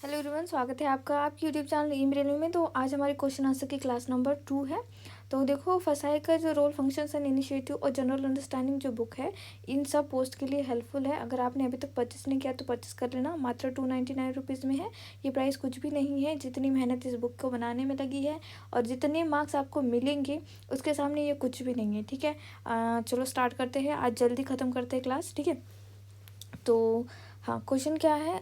Hello everyone, स्वागत है आपका आपके यूट्यूब चैनल ईमेल में। तो आज हमारे क्वेश्चन आंसर की क्लास नंबर 2 है। तो देखो, फसाई का जो रोल, फंक्शंस एंड इनिशिएटिव और जनरल अंडरस्टैंडिंग जो बुक है, इन सब पोस्ट के लिए हेल्पफुल है। अगर आपने अभी तक परचेस नहीं किया तो परचेस कर लेना। मात्र 299 रुपीज़ में है। ये प्राइस कुछ भी नहीं है। जितनी मेहनत इस बुक को बनाने में लगी है और जितने मार्क्स आपको मिलेंगे उसके सामने ये कुछ भी नहीं है। ठीक है, चलो स्टार्ट करते हैं। आज जल्दी ख़त्म करते हैं क्लास। ठीक है, तो हाँ, क्वेश्चन क्या है।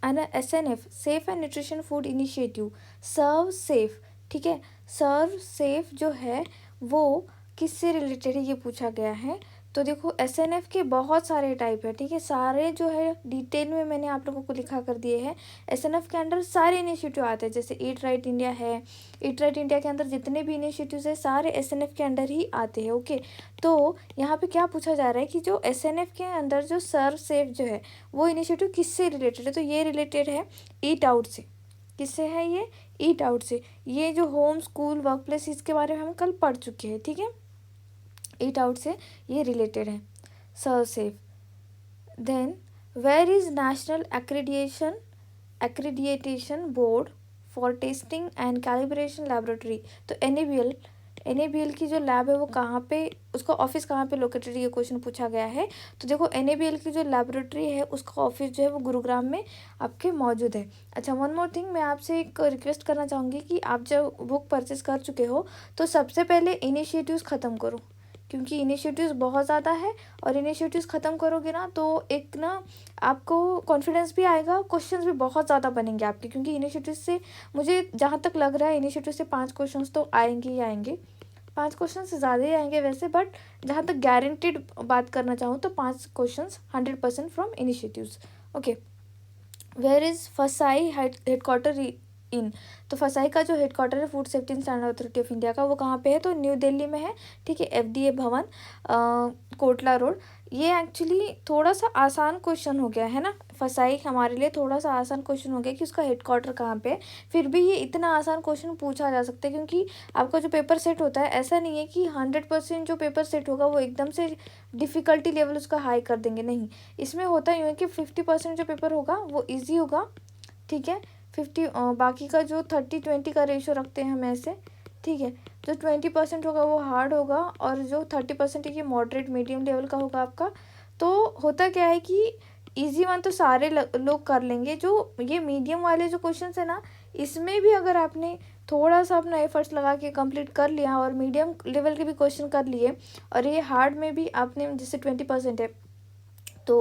An SNF safe and nutrition food initiative serve safe. ठीक है, सर्व सेफ जो है वो किससे रिलेटेड है ये पूछा गया है। तो देखो, SNF के बहुत सारे टाइप है। ठीक है, सारे जो है डिटेल में मैंने आप लोगों को लिखा कर दिए हैं। SNF के अंडर सारे इनिशिएटिव आते हैं। जैसे ईट राइट इंडिया है, ईट राइट इंडिया के अंदर जितने भी इनिशिएटिव्स है सारे SNF के अंडर ही आते हैं। ओके, तो यहाँ पे क्या पूछा जा रहा है कि जो SNF के अंदर जो सर्व सेफ जो है वो इनिशिएटिव किससे रिलेटेड है। तो ये रिलेटेड है ईट आउट से। किससे है ये? ईट आउट से। ये जो होम, स्कूल, वर्क प्लेस, इसके बारे में हम कल पढ़ चुके हैं। ठीक है, ईट आउट से ये रिलेटेड है serve safe. Then, where is national accreditation board for testing and calibration laboratory. तो NABL की जो लैब है वो कहाँ पे, उसका ऑफिस कहाँ पे लोकेटेड, ये क्वेश्चन पूछा गया है। तो देखो, NABL की जो लैबोरेटरी है उसका ऑफिस जो है वो गुरुग्राम में आपके मौजूद है। अच्छा, वन मोर थिंग, मैं आपसे एक रिक्वेस्ट करना चाहूँगी कि आप जब बुक परचेस कर चुके हो तो सबसे पहले इनिशिएटिव्स ख़त्म करो, क्योंकि इनिशिएटिव्स बहुत ज़्यादा है। और इनिशिएटिव्स ख़त्म करोगे ना तो एक ना आपको कॉन्फिडेंस भी आएगा, क्वेश्चंस भी बहुत ज़्यादा बनेंगे आपके, क्योंकि इनिशिएटिव से मुझे जहाँ तक लग रहा है इनिशिएटिव से 5 क्वेश्चंस तो आएंगे ही आएंगे। 5 क्वेश्चन से ज़्यादा ही आएंगे वैसे, बट जहाँ तक गारंटीड बात करना चाहूँ तो 5 questions 100% from initiatives. Okay, where is FSSAI headquarter in. तो फसाई का जो हेडक्वार्टर है food safety and standard authority of India का, वो कहाँ पे है? तो न्यू दिल्ली में है। ठीक है, FDA भवन, कोटला रोड। ये एक्चुअली थोड़ा सा आसान क्वेश्चन हो गया है ना, फसाई हमारे लिए थोड़ा सा आसान क्वेश्चन हो गया कि उसका हेडक्वार्टर कहाँ पे है। फिर भी ये इतना आसान क्वेश्चन पूछा जा सकता है, क्योंकि आपका जो पेपर सेट होता है ऐसा नहीं है कि 100% जो पेपर सेट होगा वो एकदम से डिफ़िकल्टी लेवल उसका हाई कर देंगे। नहीं, इसमें होता यूँ है कि 50% जो पेपर होगा वो ईजी होगा। ठीक है, 50 बाकी का जो 30-20 का रेशो रखते हैं हम ऐसे। ठीक है, जो 20% होगा वो हार्ड होगा और जो 30% है ये मॉडरेट मीडियम लेवल का होगा आपका। तो होता क्या है कि इजी वन तो सारे लोग कर लेंगे। जो ये मीडियम वाले जो क्वेश्चन है ना, इसमें भी अगर आपने थोड़ा सा अपना एफर्ट्स लगा के कंप्लीट कर लिया और मीडियम लेवल के भी क्वेश्चन कर लिए, और ये हार्ड में भी आपने जैसे 20% है तो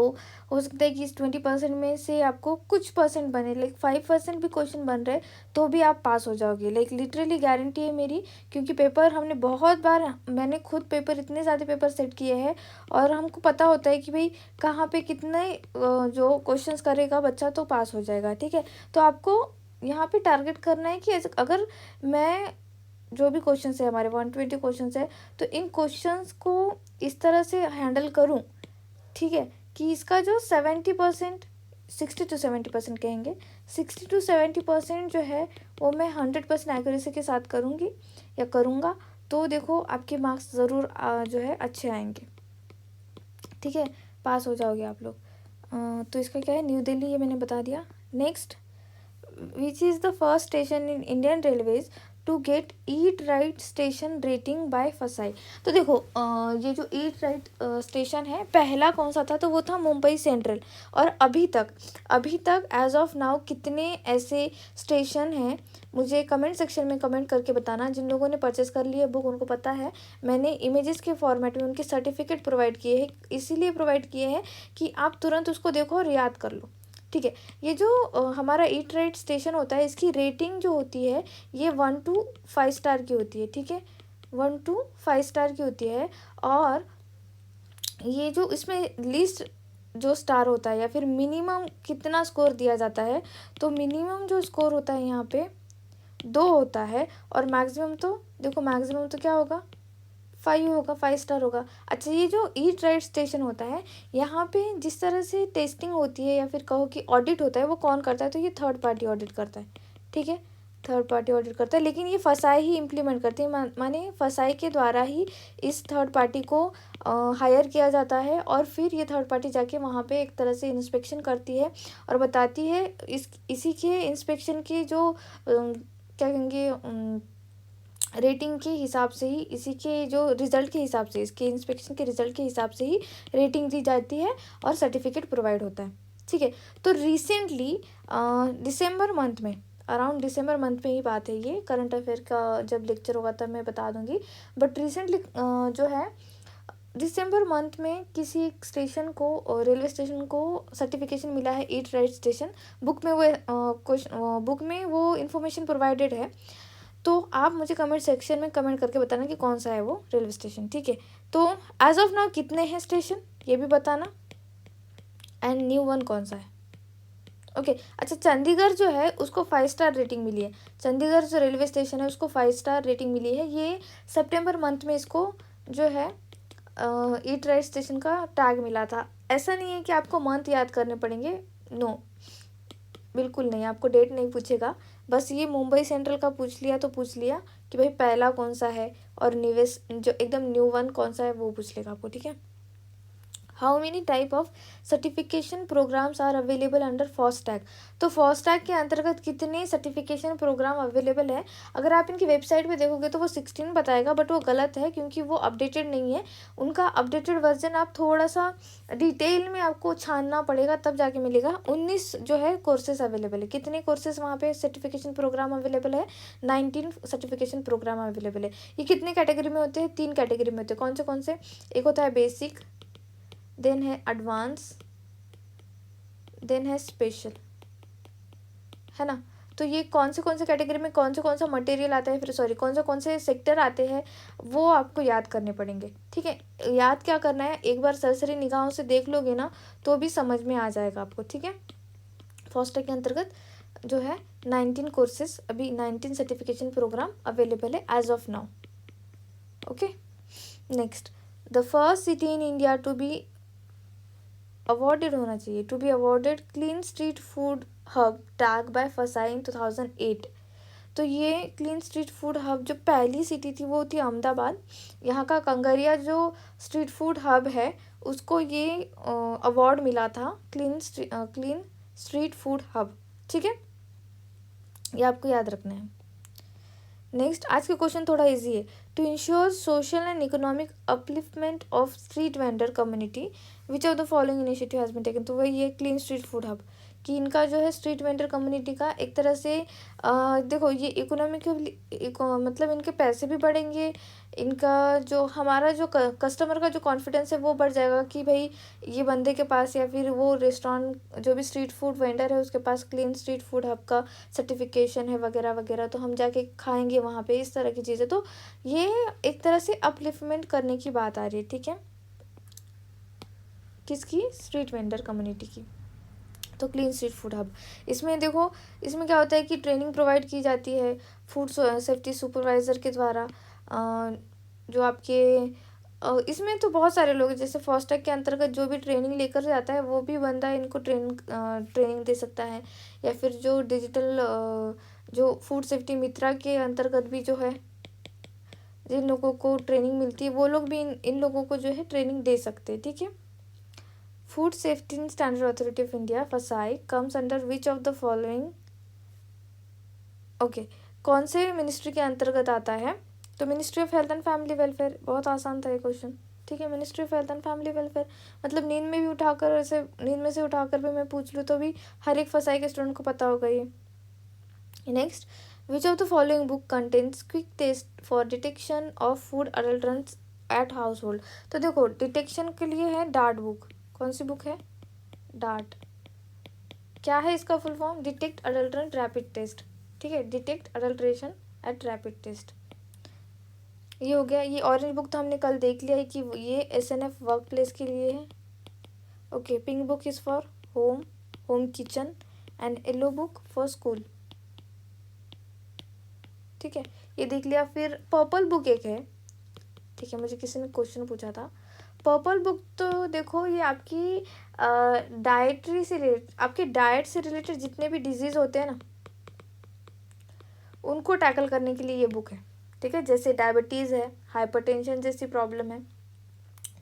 हो सकता है कि इस 20% में से आपको कुछ परसेंट बने, लाइक 5% भी क्वेश्चन बन रहे तो भी आप पास हो जाओगे। लाइक लिटरली गारंटी है मेरी, क्योंकि पेपर हमने बहुत बार, मैंने खुद पेपर, इतने ज़्यादा पेपर सेट किए हैं और हमको पता होता है कि भाई कहाँ पे कितने जो क्वेश्चंस करेगा बच्चा तो पास हो जाएगा। ठीक है, तो आपको यहाँ पे टारगेट करना है कि अगर मैं जो भी क्वेश्चंस है, हमारे 120 क्वेश्चंस है, तो इन क्वेश्चंस को इस तरह से हैंडल करूँ। ठीक है, कि इसका जो 70%, 60 to 70% कहेंगे, 60 to 70% जो है वो मैं 100% एक्यूरेसी के साथ करूँगी या करूँगा। तो देखो, आपके मार्क्स ज़रूर जो है अच्छे आएंगे। ठीक है, पास हो जाओगे आप लोग। तो इसका क्या है, न्यू दिल्ली, ये मैंने बता दिया। Next, which is the first station in Indian railways to get eat right station rating by FSSAI. तो देखो, ये जो ईट राइट स्टेशन है पहला कौन सा था, तो वो था मुंबई सेंट्रल। और अभी तक एज ऑफ नाउ कितने ऐसे स्टेशन हैं, मुझे कमेंट सेक्शन में कमेंट करके बताना। जिन लोगों ने परचेस कर ली है बुक उनको पता है, मैंने इमेजेस के फॉर्मेट में उनके सर्टिफिकेट प्रोवाइड किए हैं। इसीलिए प्रोवाइड किए हैं कि आप तुरंत उसको देखो और याद कर लो। ठीक है, ये जो हमारा ईट राइट स्टेशन होता है इसकी रेटिंग जो होती है ये 1 to 5 स्टार की होती है। ठीक है, 1 to 5 स्टार की होती है। और ये जो इसमें लिस्ट जो स्टार होता है या फिर मिनिमम कितना स्कोर दिया जाता है, तो मिनिमम जो स्कोर होता है यहाँ पे 2 होता है, और मैक्सिमम तो देखो, मैक्सिमम तो क्या होगा, 5 होगा, 5 स्टार होगा। अच्छा, ये जो ईट राइट स्टेशन होता है यहाँ पे जिस तरह से टेस्टिंग होती है या फिर कहो कि ऑडिट होता है, वो कौन करता है, तो ये थर्ड पार्टी ऑडिट करता है। ठीक है, थर्ड पार्टी ऑडिट करता है, लेकिन ये फसाई ही इम्प्लीमेंट करती है, माने फसाई के द्वारा ही इस थर्ड पार्टी को हायर किया जाता है, और फिर ये थर्ड पार्टी जाके वहाँ पे एक तरह से इंस्पेक्शन करती है और बताती है इसी के इंस्पेक्शन की जो क्या कहेंगे रेटिंग के हिसाब से ही, इसी के जो रिज़ल्ट के हिसाब से, इसके इंस्पेक्शन के रिज़ल्ट के हिसाब से ही रेटिंग दी जाती है और सर्टिफिकेट प्रोवाइड होता है। ठीक है, तो रिसेंटली दिसंबर मंथ में, अराउंड दिसंबर मंथ में ही बात है, ये करंट अफेयर का जब लेक्चर होगा तब मैं बता दूंगी, बट रिसेंटली जो है दिसंबर मंथ में किसी एक स्टेशन को, रेलवे स्टेशन को सर्टिफिकेशन मिला है, ईट राइट स्टेशन। बुक में वो बुक में वो इन्फॉर्मेशन प्रोवाइडेड है, तो आप मुझे कमेंट सेक्शन में कमेंट करके बताना कि कौन सा है वो रेलवे स्टेशन। ठीक है, तो एज ऑफ नाउ कितने हैं स्टेशन ये भी बताना, एंड न्यू वन कौन सा है। ओके अच्छा, चंडीगढ़ जो है उसको 5 स्टार रेटिंग मिली है, चंडीगढ़ जो रेलवे स्टेशन है उसको 5 स्टार रेटिंग मिली है। ये सितंबर मंथ में इसको जो है ईट राइट स्टेशन का टैग मिला था। ऐसा नहीं है कि आपको मंथ याद करने पड़ेंगे, नो बिल्कुल नहीं, आपको डेट नहीं पूछेगा, बस ये मुंबई सेंट्रल का पूछ लिया तो पूछ लिया कि भाई पहला कौन सा है, और न्यूएस्ट जो एकदम न्यू वन कौन सा है वो पूछ लेगा आपको। ठीक है, how many type of certification programs are available under FoSTaC. तो फास्टैग के अंतर्गत कितने सर्टिफिकेशन प्रोग्राम अवेलेबल है, अगर आप इनकी वेबसाइट पे देखोगे तो वो 16 बताएगा, बट वो गलत है क्योंकि वो अपडेटेड नहीं है। उनका अपडेटेड वर्जन आप थोड़ा सा डिटेल में आपको छानना पड़ेगा तब जाके मिलेगा। 19 जो है कोर्सेज अवेलेबल है। कितने कोर्सेज वहाँ पे सर्टिफिकेशन प्रोग्राम अवेलेबल है, 19 सर्टिफिकेशन प्रोग्राम अवेलेबल है। ये कितने कैटेगरी में होते हैं, 3 कैटेगरी में होते हैं। कौन से, एक होता है बेसिक, देन है एडवांस, देन है स्पेशल, है ना। तो ये कौन से कैटेगरी में कौन सा मटेरियल आता है, फिर सॉरी कौन से सेक्टर आते हैं, वो आपको याद करने पड़ेंगे। ठीक है, याद क्या करना है, एक बार सरसरी निगाहों से देख लोगे ना तो भी समझ में आ जाएगा आपको। ठीक है, फास्टैग के अंतर्गत जो है 19 कोर्सेज, अभी 19 सर्टिफिकेशन प्रोग्राम अवेलेबल है as of now. Okay, next, the first city in India to be awarded होना चाहिए, to be awarded clean street food hub tag by FSSAI in 2008। तो ये क्लीन स्ट्रीट फूड हब जो पहली city थी वो थी अहमदाबाद। यहाँ का कंगरिया जो स्ट्रीट फूड हब है उसको ये अवार्ड मिला था, क्लीन स्ट्रीट फूड हब। ठीक है, ये आपको याद रखना है। नेक्स्ट, आज का क्वेश्चन थोड़ा इजी है। To ensure social and economic upliftment of street vendor community which of the following initiative has been taken. तो वही है क्लीन स्ट्रीट फूड हब, कि इनका जो है स्ट्रीट वेंडर कम्युनिटी का एक तरह से देखो ये इकोनॉमिकली मतलब इनके पैसे भी बढ़ेंगे, इनका जो हमारा जो कस्टमर का जो कॉन्फिडेंस है वो बढ़ जाएगा कि भाई ये बंदे के पास या फिर वो रेस्टोरेंट जो भी स्ट्रीट फूड वेंडर है उसके पास क्लीन स्ट्रीट फूड हब का सर्टिफिकेशन है वगैरह वगैरह, तो हम जाके खाएंगे वहाँ पे, इस तरह की चीज़ें। तो ये एक तरह से अपलिफ्टमेंट करने की बात आ रही है। ठीक है, किसकी, स्ट्रीट वेंडर कम्युनिटी की। तो क्लीन स्ट्रीट फूड हब, इसमें देखो इसमें क्या होता है कि ट्रेनिंग प्रोवाइड की जाती है फूड सेफ्टी सुपरवाइज़र के द्वारा, जो आपके इसमें तो बहुत सारे लोग, जैसे फास्टैग के अंतर्गत जो भी ट्रेनिंग लेकर जाता है वो भी बंदा इनको ट्रेनिंग दे सकता है, या फिर जो डिजिटल जो फूड सेफ्टी मित्रा के अंतर्गत भी जो है जिन लोगों को ट्रेनिंग मिलती है वो लोग भी इन लोगों को जो है ट्रेनिंग दे सकते हैं। ठीक है, food safety and standard authority of India FSSAI comes under which of the following. Okay, कौन से मिनिस्ट्री के अंतर्गत आता है, तो ministry of health and family welfare. बहुत आसान था ये क्वेश्चन। ठीक है, ministry of health and family welfare, मतलब नींद में भी उठाकर, ऐसे नींद में से उठाकर भी मैं पूछ लूँ तो भी हर एक फसाई के स्टूडेंट को पता होगा ये। Next, which of the following book contains quick test for detection of food adulterants at हाउस होल्ड। तो देखो डिटेक्शन के लिए है डार्ट बुक। कौन सी बुक है, डार्ट। क्या है इसका full form, detect adulterant rapid test. ठीक है, detect adulteration at rapid test, ये हो गया। ये ऑरेंज बुक तो हमने कल देख लिया है कि ये SNF वर्क प्लेस के लिए है। Okay, pink book is for home kitchen, and yellow book for school. ठीक है, ये देख लिया। फिर पर्पल बुक एक है। ठीक है, मुझे किसी ने क्वेश्चन पूछा था पर्पल बुक, तो देखो ये आपकी डाइटरी से रिलेटेड, आपके डाइट से रिलेटेड जितने भी डिजीज़ होते हैं ना उनको टैकल करने के लिए ये बुक है, ठीक है। जैसे डायबिटीज़ है, हाइपरटेंशन जैसी प्रॉब्लम है,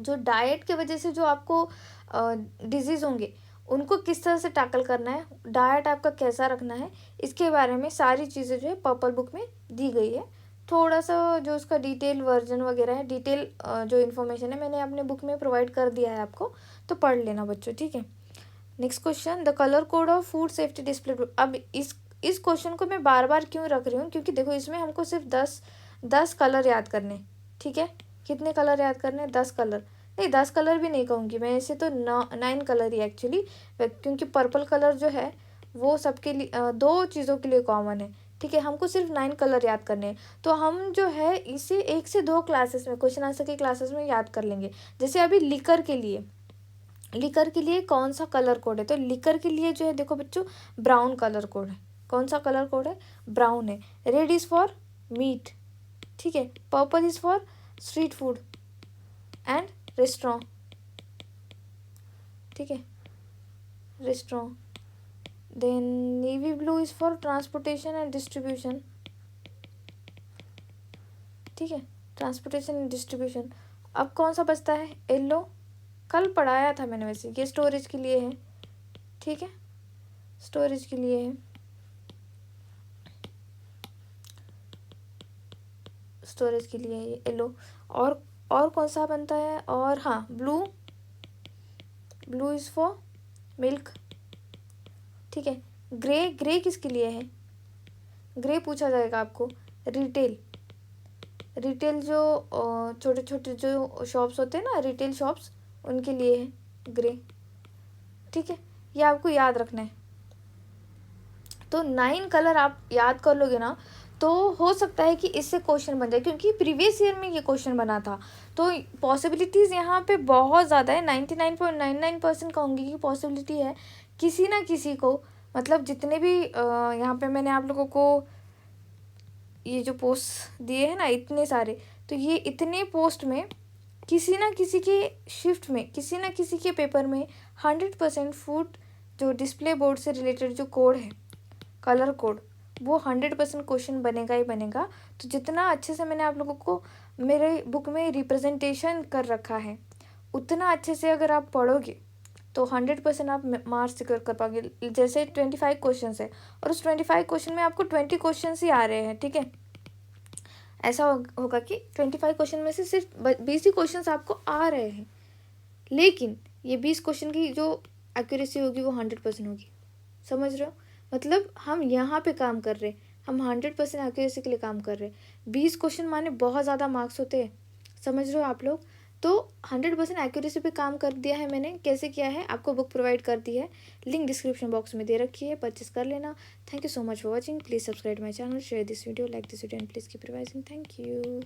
जो डाइट के वजह से जो आपको डिजीज़ होंगे उनको किस तरह से टैकल करना है, डाइट आपका कैसा रखना है, इसके बारे में सारी चीज़ें जो है पर्पल बुक में दी गई है। थोड़ा सा जो उसका डिटेल वर्जन वगैरह है, डिटेल जो इन्फॉर्मेशन है मैंने अपने बुक में प्रोवाइड कर दिया है आपको, तो पढ़ लेना बच्चों, ठीक है। Next question, the colour code of food safety display. अब इस क्वेश्चन को मैं बार बार क्यों रख रही हूँ, क्योंकि देखो इसमें हमको सिर्फ 10 कलर याद करने, ठीक है। कितने कलर याद करने, 10 कलर नहीं, 10 कलर भी नहीं कहूँगी मैं, ऐसे तो 9 कलर ही एक्चुअली, क्योंकि पर्पल कलर जो है वो सबके लिए 2 चीज़ों के लिए कॉमन है, ठीक है। हमको सिर्फ 9 कलर याद करने हैं, तो हम जो है इसे 1 से 2 क्लासेस में, क्वेश्चन आंसर की क्लासेस में याद कर लेंगे। जैसे अभी लिकर के लिए कौन सा कलर कोड है, तो लिकर के लिए जो है देखो बच्चों ब्राउन कलर कोड है। कौन सा कलर कोड है, ब्राउन है। रेड इज़ फॉर मीट, ठीक है। Purple is for street food and restaurant, ठीक है, restaurant. Then navy blue is for transportation and distribution, ठीक है, ट्रांसपोर्टेशन एंड डिस्ट्रीब्यूशन। अब कौन सा बचता है, येलो, कल पढ़ाया था मैंने वैसे, ये स्टोरेज के लिए है, ठीक है, स्टोरेज के लिए है, स्टोरेज के लिए ये येलो। और कौन सा बनता है, और हाँ ब्लू इज़ फॉर मिल्क, ठीक है। ग्रे किसके लिए है, ग्रे पूछा जाएगा आपको, रिटेल जो छोटे छोटे जो शॉप्स होते हैं ना, रिटेल शॉप्स, उनके लिए है ग्रे, ठीक है। ये आपको याद रखना है। तो 9 कलर आप याद कर लोगे ना, तो हो सकता है कि इससे क्वेश्चन बन जाए, क्योंकि प्रीवियस ईयर में ये क्वेश्चन बना था। तो पॉसिबिलिटीज़ यहाँ पे बहुत ज़्यादा है, 99.99% कहूँगी कि पॉसिबिलिटी है किसी ना किसी को, मतलब जितने भी यहाँ पे मैंने आप लोगों को ये जो पोस्ट दिए हैं ना इतने सारे, तो ये इतने पोस्ट में किसी ना किसी के शिफ्ट में, किसी ना किसी के पेपर में 100% फूड जो डिस्प्ले बोर्ड से रिलेटेड जो कोड है, कलर कोड, वो 100% क्वेश्चन बनेगा ही बनेगा। तो जितना अच्छे से मैंने आप लोगों को मेरे बुक में रिप्रेजेंटेशन कर रखा है, उतना अच्छे से अगर आप पढ़ोगे तो 100% आप मार्क्स सिक्योर कर पाओगे। जैसे 25 क्वेश्चन है और उस 25 क्वेश्चन में आपको 20 क्वेश्चन ही आ रहे हैं, ठीक है। ऐसा होगा कि 25 क्वेश्चन में से सिर्फ 20 ही क्वेश्चन आपको आ रहे हैं, लेकिन ये 20 क्वेश्चन की जो एक्यूरेसी होगी वो 100% होगी। समझ रहे हो, मतलब हम यहाँ पे काम कर रहे हैं, हम 100% एक्यूरेसी के लिए काम कर रहे हैं। 20 क्वेश्चन माने बहुत ज़्यादा मार्क्स होते हैं, समझ रहे हो आप लोग। तो 100% एक्यूरेसी पे काम कर दिया है मैंने। कैसे किया है, आपको बुक प्रोवाइड कर दी है, लिंक डिस्क्रिप्शन बॉक्स में दे रखी है, परचेस कर लेना। Thank you so much for watching, please subscribe my channel, share this video, like this video and please keep revising. Thank you.